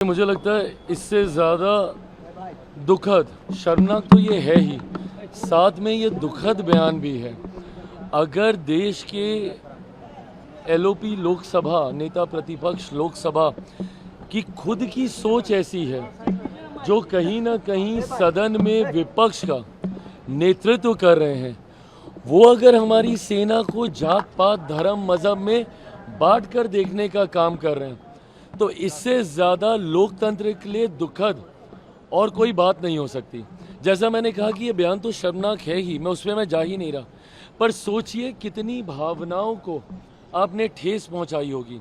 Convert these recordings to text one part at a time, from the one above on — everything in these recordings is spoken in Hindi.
मुझे लगता है इससे ज़्यादा दुखद, शर्मनाक तो ये है ही, साथ में ये दुखद बयान भी है। अगर देश के एलओपी लोकसभा, नेता प्रतिपक्ष लोकसभा की खुद की सोच ऐसी है, जो कहीं ना कहीं सदन में विपक्ष का नेतृत्व कर रहे हैं, वो अगर हमारी सेना को जात पात धर्म मजहब में बांट कर देखने का काम कर रहे हैं, तो इससे ज़्यादा लोकतंत्र के लिए दुखद और कोई बात नहीं हो सकती। जैसा मैंने कहा कि ये बयान तो शर्मनाक है ही, मैं उसमें जा ही नहीं रहा, पर सोचिए कितनी भावनाओं को आपने ठेस पहुंचाई होगी।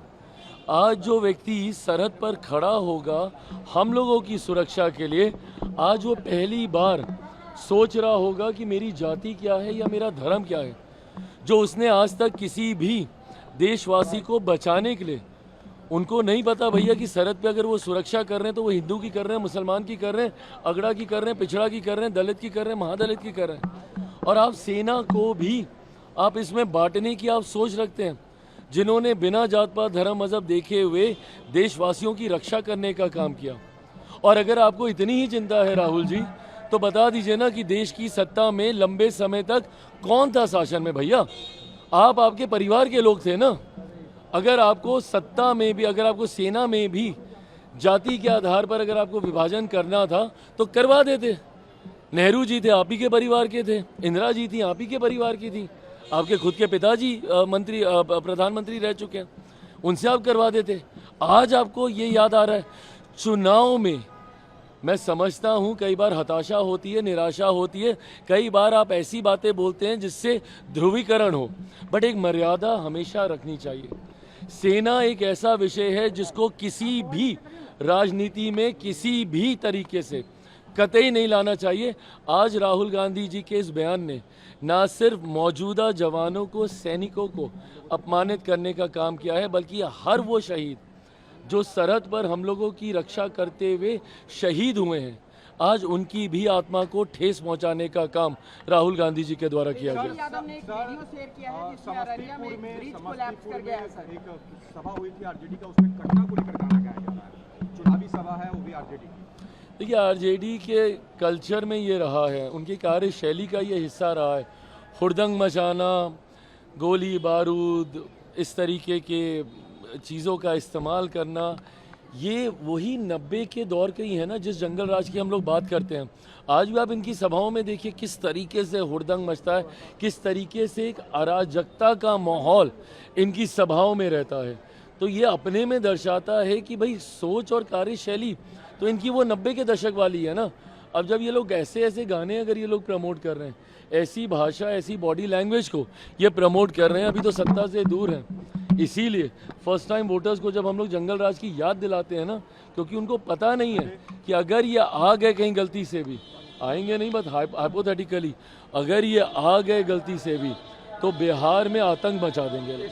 आज जो व्यक्ति सरहद पर खड़ा होगा हम लोगों की सुरक्षा के लिए, आज वो पहली बार सोच रहा होगा कि मेरी जाति क्या है या मेरा धर्म क्या है, जो उसने आज तक किसी भी देशवासी को बचाने के लिए, उनको नहीं पता भैया कि सरहद पे अगर वो सुरक्षा कर रहे हैं तो वो हिंदू की कर रहे हैं, मुसलमान की कर रहे हैं, अगड़ा की कर रहे हैं, पिछड़ा की कर रहे हैं, दलित की कर रहे हैं, महादलित की कर रहे हैं। और आप सेना को भी आप इसमें बांटने की आप सोच रखते हैं, जिन्होंने बिना जात पात धर्म मजहब देखे हुए देशवासियों की रक्षा करने का काम किया। और अगर आपको इतनी ही चिंता है राहुल जी, तो बता दीजिए ना कि देश की सत्ता में लंबे समय तक कौन था शासन में भैया? आप, आपके परिवार के लोग थे ना। अगर आपको सत्ता में भी, अगर आपको सेना में भी जाति के आधार पर अगर आपको विभाजन करना था तो करवा देते। नेहरू जी थे, आप ही के परिवार के थे, इंदिरा जी थी, आप ही के परिवार की थी, आपके खुद के पिताजी मंत्री प्रधानमंत्री रह चुके हैं, उनसे आप करवा देते। आज आपको ये याद आ रहा है। चुनाव में मैं समझता हूँ कई बार हताशा होती है, निराशा होती है, कई बार आप ऐसी बातें बोलते हैं जिससे ध्रुवीकरण हो, बट एक मर्यादा हमेशा रखनी चाहिए। सेना एक ऐसा विषय है जिसको किसी भी राजनीति में किसी भी तरीके से कतई नहीं लाना चाहिए। आज राहुल गांधी जी के इस बयान ने ना सिर्फ मौजूदा जवानों को, सैनिकों को अपमानित करने का काम किया है, बल्कि हर वो शहीद जो सरहद पर हम लोगों की रक्षा करते हुए शहीद हुए हैं, आज उनकी भी आत्मा को ठेस पहुंचाने का काम राहुल गांधी जी के द्वारा किया गया। यादव ने एक वीडियो शेयर किया है जिसमें अररिया में एक ब्रिज कोलैप्स कर गया है सर। एक सभा हुई थी आरजेडी का, उसमें घटना को लेकर गाना गाया जा रहा है। चुनावी सभा है, वो भी आरजेडी की। देखिए, आरजेडी के कल्चर में ये रहा है, उनकी कार्यशैली का ये हिस्सा रहा है, हुड़दंग मचाना, गोली बारूद, इस तरीके के चीज़ों का इस्तेमाल करना। ये वही 90 के दौर के ही है ना, जिस जंगल राज की हम लोग बात करते हैं। आज भी आप इनकी सभाओं में देखिए किस तरीके से हुड़दंग मचता है, किस तरीके से एक अराजकता का माहौल इनकी सभाओं में रहता है। तो ये अपने में दर्शाता है कि भाई सोच और कार्यशैली तो इनकी वो 90 के दशक वाली है ना। अब जब ये लोग ऐसे ऐसे गाने अगर ये लोग प्रमोट कर रहे हैं, ऐसी भाषा, ऐसी बॉडी लैंग्वेज को ये प्रमोट कर रहे हैं, अभी तो सत्ता से दूर हैं। इसीलिए फर्स्ट टाइम वोटर्स को जब हम लोग जंगल राज की याद दिलाते हैं ना, क्योंकि उनको पता नहीं है कि अगर ये आ गए कहीं गलती से भी, आएंगे नहीं बट हाइपोथेटिकली, अगर ये आ गए गलती से भी तो बिहार में आतंक मचा देंगे।